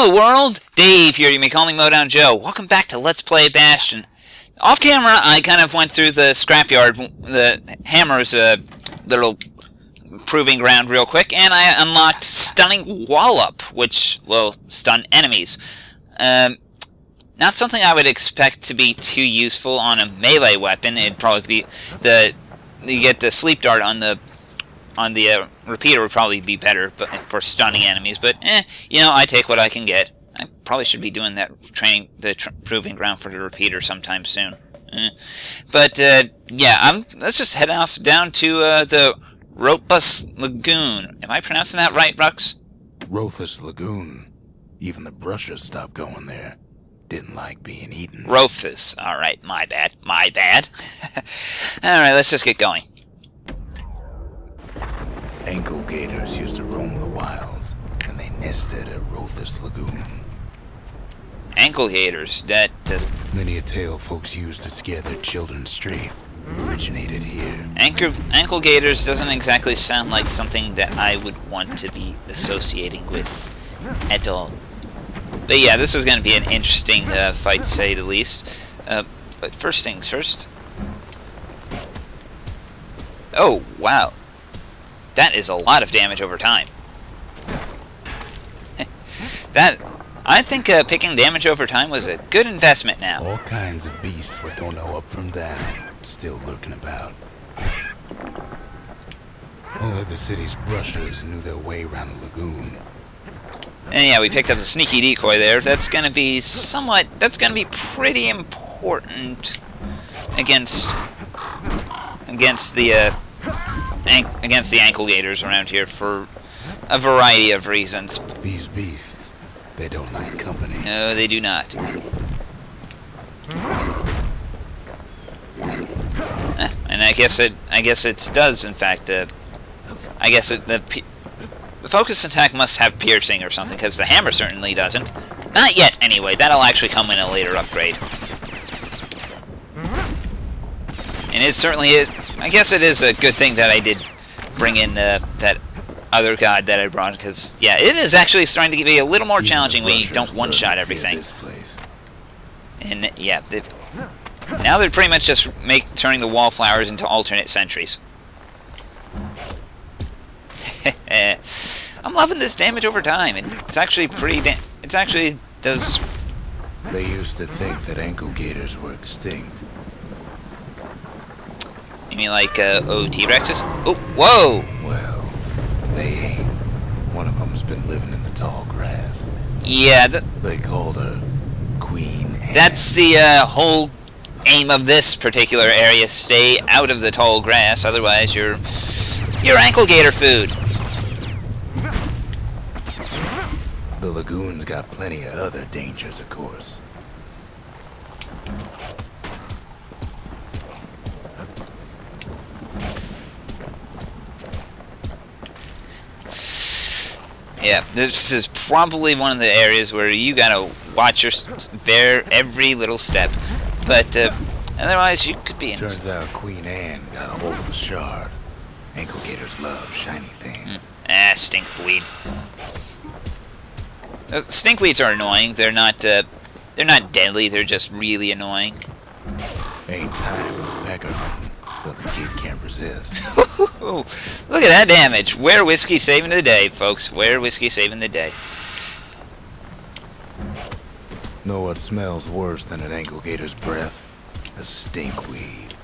Hello world! Dave here, you may call me mowdownjoe. Welcome back to Let's Play Bastion. Off camera, I kind of went through the scrapyard, the hammer's little proving ground real quick, and I unlocked Stunning Wallop, which will stun enemies. Not something I would expect to be too useful on a melee weapon. It'd probably be you get the sleep dart on the repeater would probably be better for stunning enemies, but you know, I take what I can get. I probably should be doing that proving ground for the repeater sometime soon. But yeah, let's just head off down to the Rothus Lagoon. Am I pronouncing that right, Rux? Rothus Lagoon. Even the brushers stopped going there. Didn't like being eaten. Rothus. Alright, my bad. My bad. Alright, let's just get going. Ankle gators used to roam the wilds, and they nested at Rothus Lagoon. Ankle gators, that does... Many a tale folks used to scare their children straight originated here. Ankle gators doesn't exactly sound like something that I would want to be associating with at all. But yeah, this is going to be an interesting fight, to say the least. But first things first. Oh, wow. That is a lot of damage over time. I think picking damage over time was a good investment now. All kinds of beasts what don't know up from down, still lurking about. Only the city's brushers knew their way around the lagoon. And yeah, we picked up the sneaky decoy there. That's gonna be pretty important against the ankle gators around here for a variety of reasons. These beasts, they don't like company. No, they do not. And I guess it does, in fact. I guess the focus attack must have piercing or something, because the hammer certainly doesn't. Not yet, anyway. That'll actually come in a later upgrade. And it certainly is. I guess it is a good thing that I did bring in that other god that I brought, because yeah, it is actually starting to be a little more challenging when you don't one-shot everything. And yeah, now they're pretty much just turning the wallflowers into alternate sentries. I'm loving this damage over time. It's actually it actually does. They used to think that ankle gators were extinct. You mean like T-Rexes? Oh, whoa! Well, they ain't. One of them's been living in the tall grass. Yeah, they called her Queen Anne. That's the whole aim of this particular area. Stay out of the tall grass, otherwise you're ankle gator food. The lagoon's got plenty of other dangers, of course. Yeah, this is probably one of the areas where you gotta watch every little step. But otherwise, you could be in. Turns out Queen Anne got a hold of a shard. Ankle gators love shiny things. Stinkweeds. Stinkweeds are annoying. They're not deadly. They're just really annoying. Ain't time for pecker hunting, but the kid can't resist. Look at that damage. We're whiskey saving the day, folks. We're whiskey saving the day. Know what smells worse than an ankle gator's breath? A stinkweed.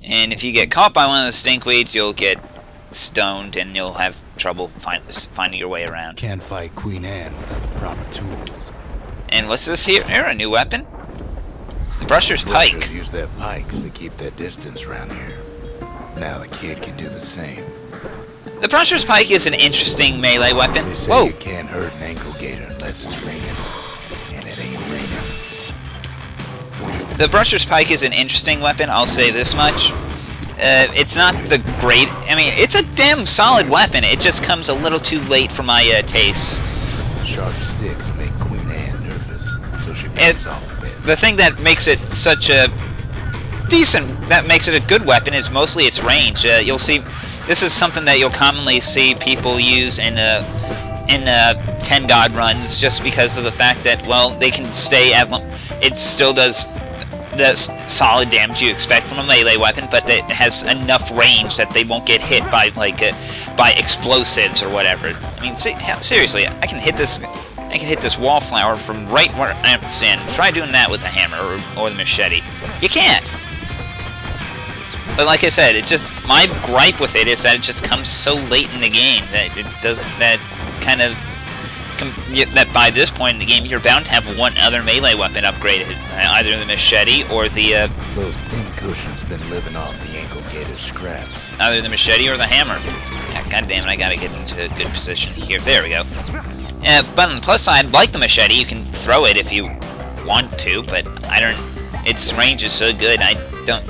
And if you get caught by one of the stinkweeds, you'll get stoned and you'll have trouble finding your way around. Can't fight Queen Anne without the proper tools. And what's this here? A new weapon? The Brusher's Pike. Brushers use their pikes to keep their distance around here. Now the kid can do the same. The Brusher's Pike is an interesting melee weapon. They say you can't hurt an ankle gator unless it's raining. And it ain't raining. The Brusher's Pike is an interesting weapon, I'll say this much. It's not the great... I mean, it's a damn solid weapon. It just comes a little too late for my tastes. Sharp sticks make Queen Anne nervous, so she backs off a bit. The thing that makes it such a that makes it a good weapon is mostly its range. You'll see, this is something that you'll commonly see people use in in 10 God runs just because of the fact that, well, they can stay at it still does the solid damage you expect from a melee weapon, but it has enough range that they won't get hit by like by explosives or whatever. I mean, seriously, I can hit this wallflower from right where I'm standing. Try doing that with a hammer or the machete. You can't. But like I said, it's just my gripe with it is that it just comes so late in the game that it doesn't. That kind of that by this point in the game you're bound to have one other melee weapon upgraded, either the machete or the. Those pin cushions have been living off the ankle gator scraps. Either the machete or the hammer. Yeah, God damn it! I gotta get into a good position here. There we go. But on the plus side, like the machete, you can throw it if you want to, but I don't. Its range is so good, I don't.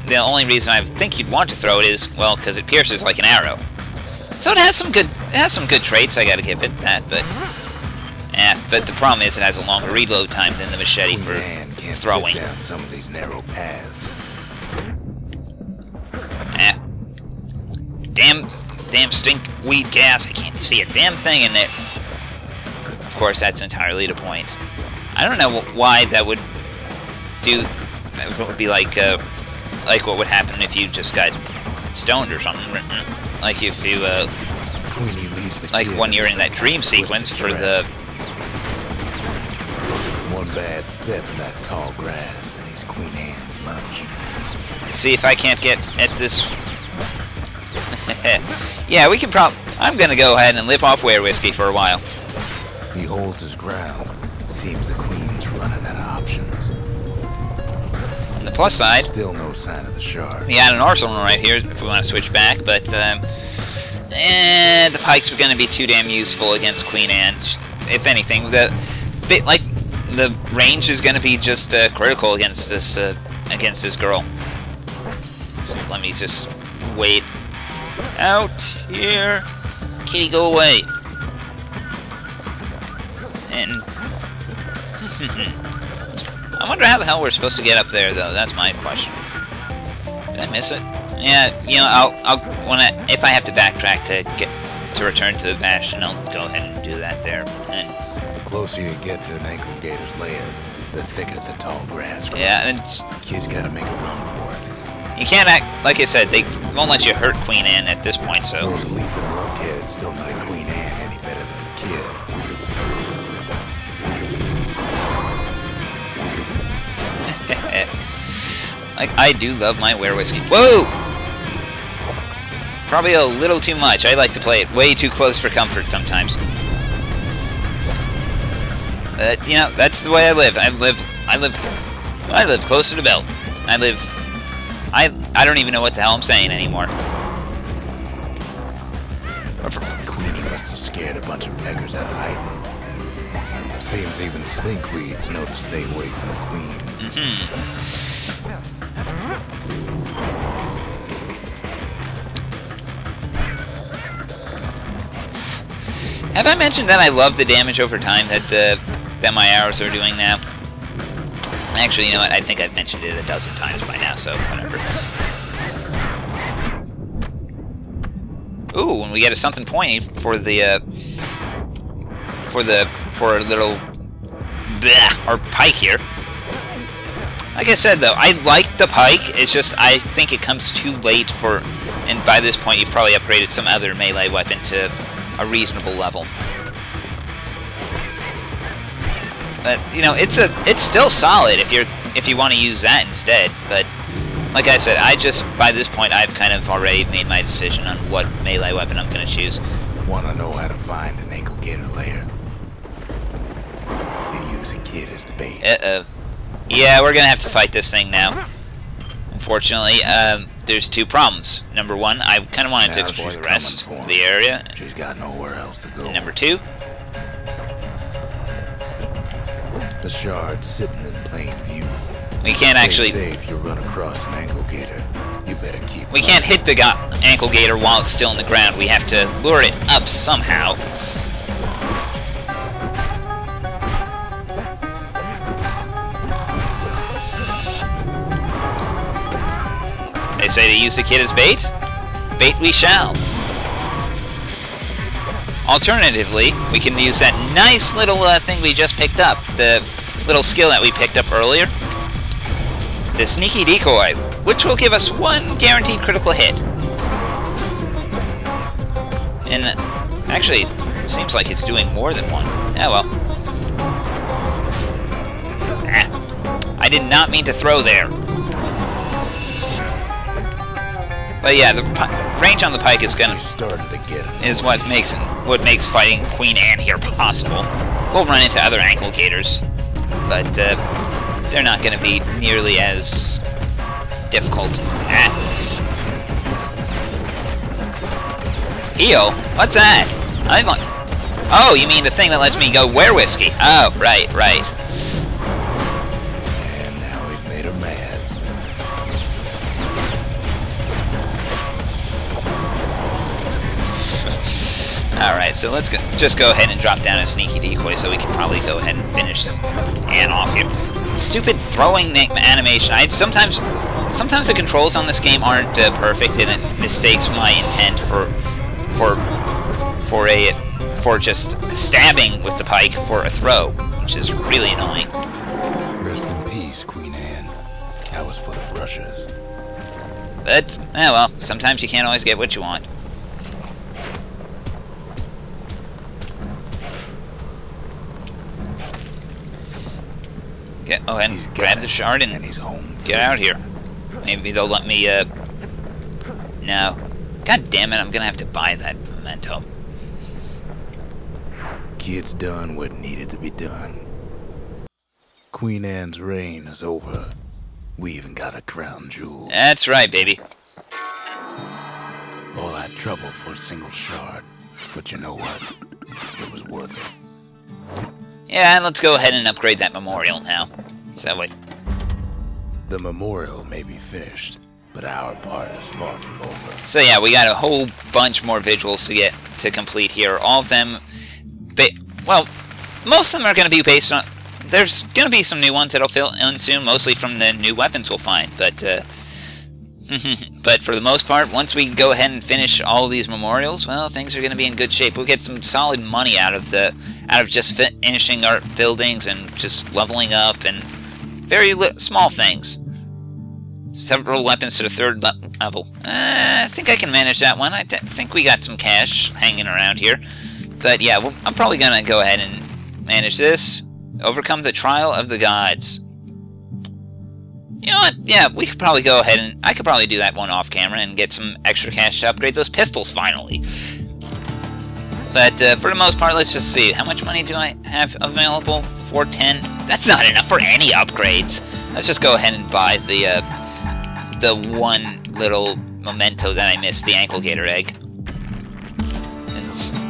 The only reason I think you'd want to throw it is, well, because it pierces like an arrow. So it has some good traits. I gotta give it that, but the problem is it has a longer reload time than the machete for throwing. Down some of these narrow paths. Damn stinkweed gas. I can't see a damn thing in it. Of course, that's entirely the point. I don't know why that would do. It would be like what would happen if you just got stoned or something. Like if you, like when you're in that dream sequence for the... One bad step in that tall grass and he's Queen Anne's lunch. Let's see if I can't get at this... Yeah, we can I'm gonna go ahead and live off Were Whiskey for a while. He holds his ground. Seems the Queen's running out of options. On the plus side... Still no sign of the shard. We got an arsenal right here if we want to switch back, but the pikes are going to be too damn useful against Queen Anne. If anything, the range is going to be just critical against this girl. So let me just wait out here. Kitty, go away. And I wonder how the hell we're supposed to get up there, though. That's my question. Did I miss it? Yeah, you know, if I have to backtrack to return to the Bastion, I'll go ahead and do that there. And the closer you get to an ankle gator's lair, the thicker the tall grass grows. Yeah, and kids gotta make a run for it. You can't act like I said. They won't let you hurt Queen Anne at this point. So those leaping rockheads don't like Queen Anne any better than the kid. Like, I do love my Were Whiskey. Whoa! Probably a little too much. I like to play it way too close for comfort sometimes. But, you know, that's the way I live. I live close to the belt. I don't even know what the hell I'm saying anymore. Queenie must have scared a bunch of beggars out of hiding. Seems even stinkweeds know to stay away from the Queen. Have I mentioned that I love the damage over time that my arrows are doing now? Actually, you know what? I think I've mentioned it a dozen times by now, so whatever. Ooh, and we get a something pointy for the for a little our pike here. Like I said, though, I like the pike. It's just I think it comes too late for, and by this point you've probably upgraded some other melee weapon to a reasonable level. But you know, it's still solid if you want to use that instead. But like I said, by this point I've kind of already made my decision on what melee weapon I'm going to choose. Want to know how to find an ankle gator lair? You use a kid as bait. Yeah, we're gonna have to fight this thing now. Unfortunately, there's two problems. Number one, I kind of wanted to explore the rest of the area. She's got nowhere else to go. And number two, the shard's sitting in plain view. We can't actually. Say if you run across an ankle gator, you better keep. We can't hit the ankle gator while it's still in the ground. We have to lure it up somehow. They say to use the kid as bait. Bait we shall. Alternatively, we can use that nice little thing we just picked up, the little skill that we picked up earlier, the sneaky decoy, which will give us 1 guaranteed critical hit. And actually, it seems like it's doing more than 1. Oh well. I did not mean to throw there. But yeah, the range on the pike is what makes fighting Queen Anne here possible. We'll run into other ankle gators, but they're not going to be nearly as difficult. Heal? What's that? Oh, you mean the thing that lets me go wear whiskey? Oh, right. And now he's made her mad. Alright, so let's just go ahead and drop down a sneaky decoy so we can probably go ahead and finish Anne off here. Stupid throwing animation. Sometimes the controls on this game aren't perfect, and it mistakes my intent for just stabbing with the pike for a throw, which is really annoying. Rest in peace, Queen Anne. That was for the brushers. But, well, sometimes you can't always get what you want. Oh, and grab the shard and get out here. Maybe they'll let me, no. God damn it, I'm gonna have to buy that memento. Kid's done what needed to be done. Queen Anne's reign is over. We even got a crown jewel. That's right, baby. All that trouble for a single shard. But you know what? It was worth it. Yeah, let's go ahead and upgrade that memorial now. So that way. The memorial may be finished, but our part is far from over. So yeah, we got a whole bunch more vigils to complete here. All of them, well, most of them are going to be based on. There's going to be some new ones that'll fill in soon, mostly from the new weapons we'll find. But but for the most part, once we go ahead and finish all of these memorials, well, things are going to be in good shape. We'll get some solid money out of just finishing our buildings and just leveling up and very small things. Several weapons to the 3rd level. I think I can manage that one. I think we got some cash hanging around here. But yeah, I'm probably going to go ahead and manage this. Overcome the trial of the gods. You know what? Yeah, we could probably go ahead and... I could probably do that one off camera and get some extra cash to upgrade those pistols finally. But for the most part, let's just see. How much money do I have available? 410. That's not enough for any upgrades. Let's just go ahead and buy the one little memento that I missed, the ankle gator egg.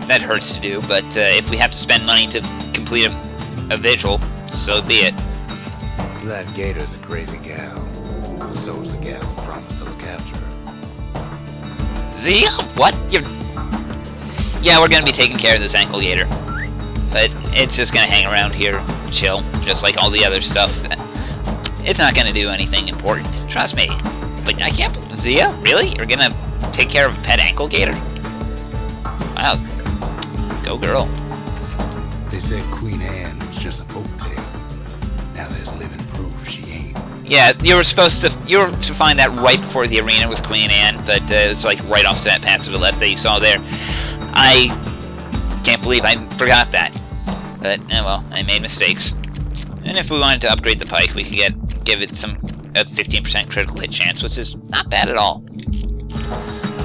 That hurts to do, but if we have to spend money to complete a vigil, so be it. That gator's a crazy gal. So's the gal who promised to look after her. Zia? What? Yeah, we're gonna be taking care of this ankle gator. But it's just gonna hang around here, chill, just like all the other stuff. It's not gonna do anything important, trust me. But I can't... Zia? Really? You're gonna take care of a pet ankle gator? Wow. Go girl. They said Queen Anne was just a folktale. Now there's living proof she ain't. Yeah, you were to find that right before the arena with Queen Anne, but it was like right off to that path to the left that you saw there. I can't believe I forgot that. But, well, I made mistakes. And if we wanted to upgrade the pike, we could give it a 15% critical hit chance, which is not bad at all.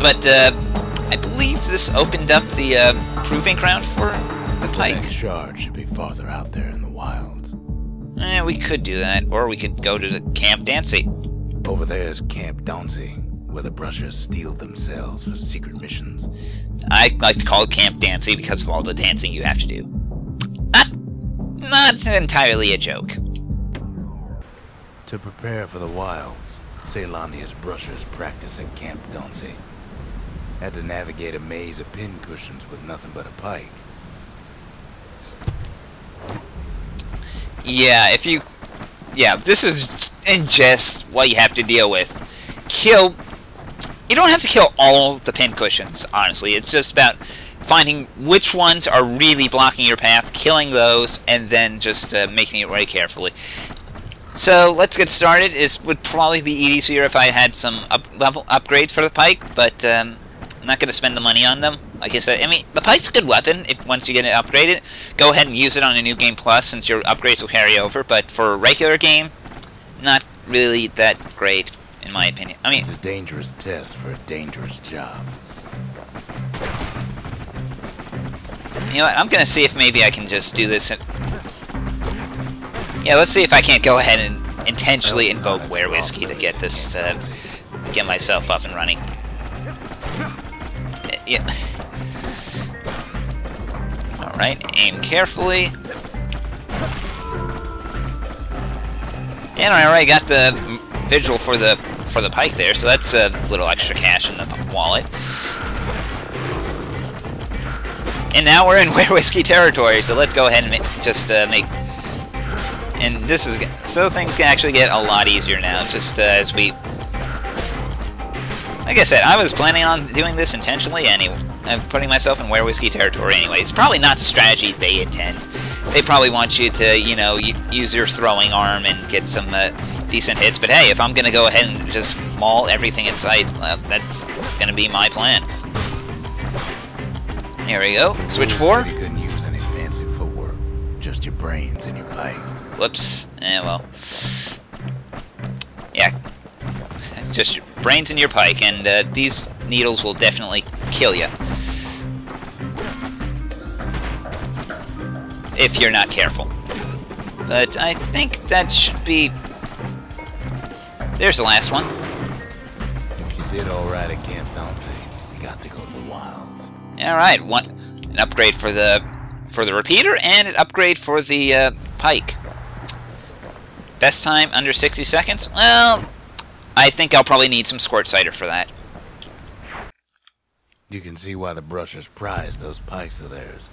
But, I believe this opened up the proving ground for the pike. The next shard should be farther out there in the wilds. We could do that, or we could go to the Camp Dancy. Over there's Camp Dancy, where the brushers steal themselves for secret missions. I like to call it Camp Dancy because of all the dancing you have to do. Not entirely a joke. To prepare for the wilds, Ceylonia's brushers practice at Camp Dancy. Had to navigate a maze of pincushions with nothing but a pike. Yeah, this is just what you have to deal with. You don't have to kill all the pincushions, honestly. It's just about finding which ones are really blocking your path, killing those, and then just making it very carefully. So let's get started. It would probably be easier if I had some level upgrades for the pike, but I'm not going to spend the money on them. Like I said, I mean, the pike's a good weapon. If once you get it upgraded, go ahead and use it on a new game plus, since your upgrades will carry over. But for a regular game, not really that great, in my opinion. I mean, it's a dangerous test for a dangerous job. You know what? I'm going to see if maybe I can just do this. Yeah, let's see if I can't go ahead and intentionally invoke Were Whiskey to get this, get myself up and running. Yeah. Alright, aim carefully. And I already got the vigil for the pike there, so that's a little extra cash in the wallet. And now we're in Were Whiskey territory, so let's go ahead and make... And this is... So things can actually get a lot easier now, just as we... Like I said, I was planning on doing this intentionally anyway. I'm putting myself in Were Whiskey territory anyway. It's probably not the strategy they intend. They probably want you to, you know, use your throwing arm and get some decent hits. But hey, if I'm going to go ahead and just maul everything in sight, that's going to be my plan. Here we go. Switch 4. You couldn't use any fancy footwork. Just your brains and your pike. Whoops. Well. Yeah. Just your brains and your pike, and these needles will definitely kill you. If you're not careful. But I think that should be... There's the last one. If you did alright at Camp Donsey, you got to go to the wilds. Alright, an upgrade for the repeater, and an upgrade for the pike. Best time under 60 seconds? Well, I think I'll probably need some squirt cider for that. You can see why the brushers prize those pikes of theirs.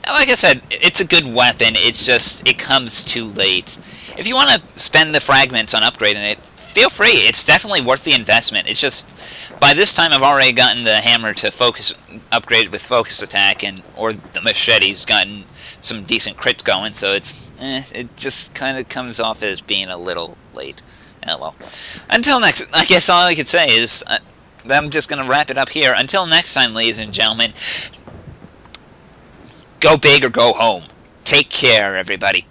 Like I said, it's a good weapon, it's just, it comes too late. If you want to spend the fragments on upgrading it, feel free, it's definitely worth the investment. It's just, by this time I've already gotten the hammer to focus, upgraded with focus attack, or the machete's gotten some decent crits going, so it just kind of comes off as being a little late. Oh well. Until next, I guess all I could say is, I'm just going to wrap it up here. Until next time, ladies and gentlemen, go big or go home. Take care, everybody.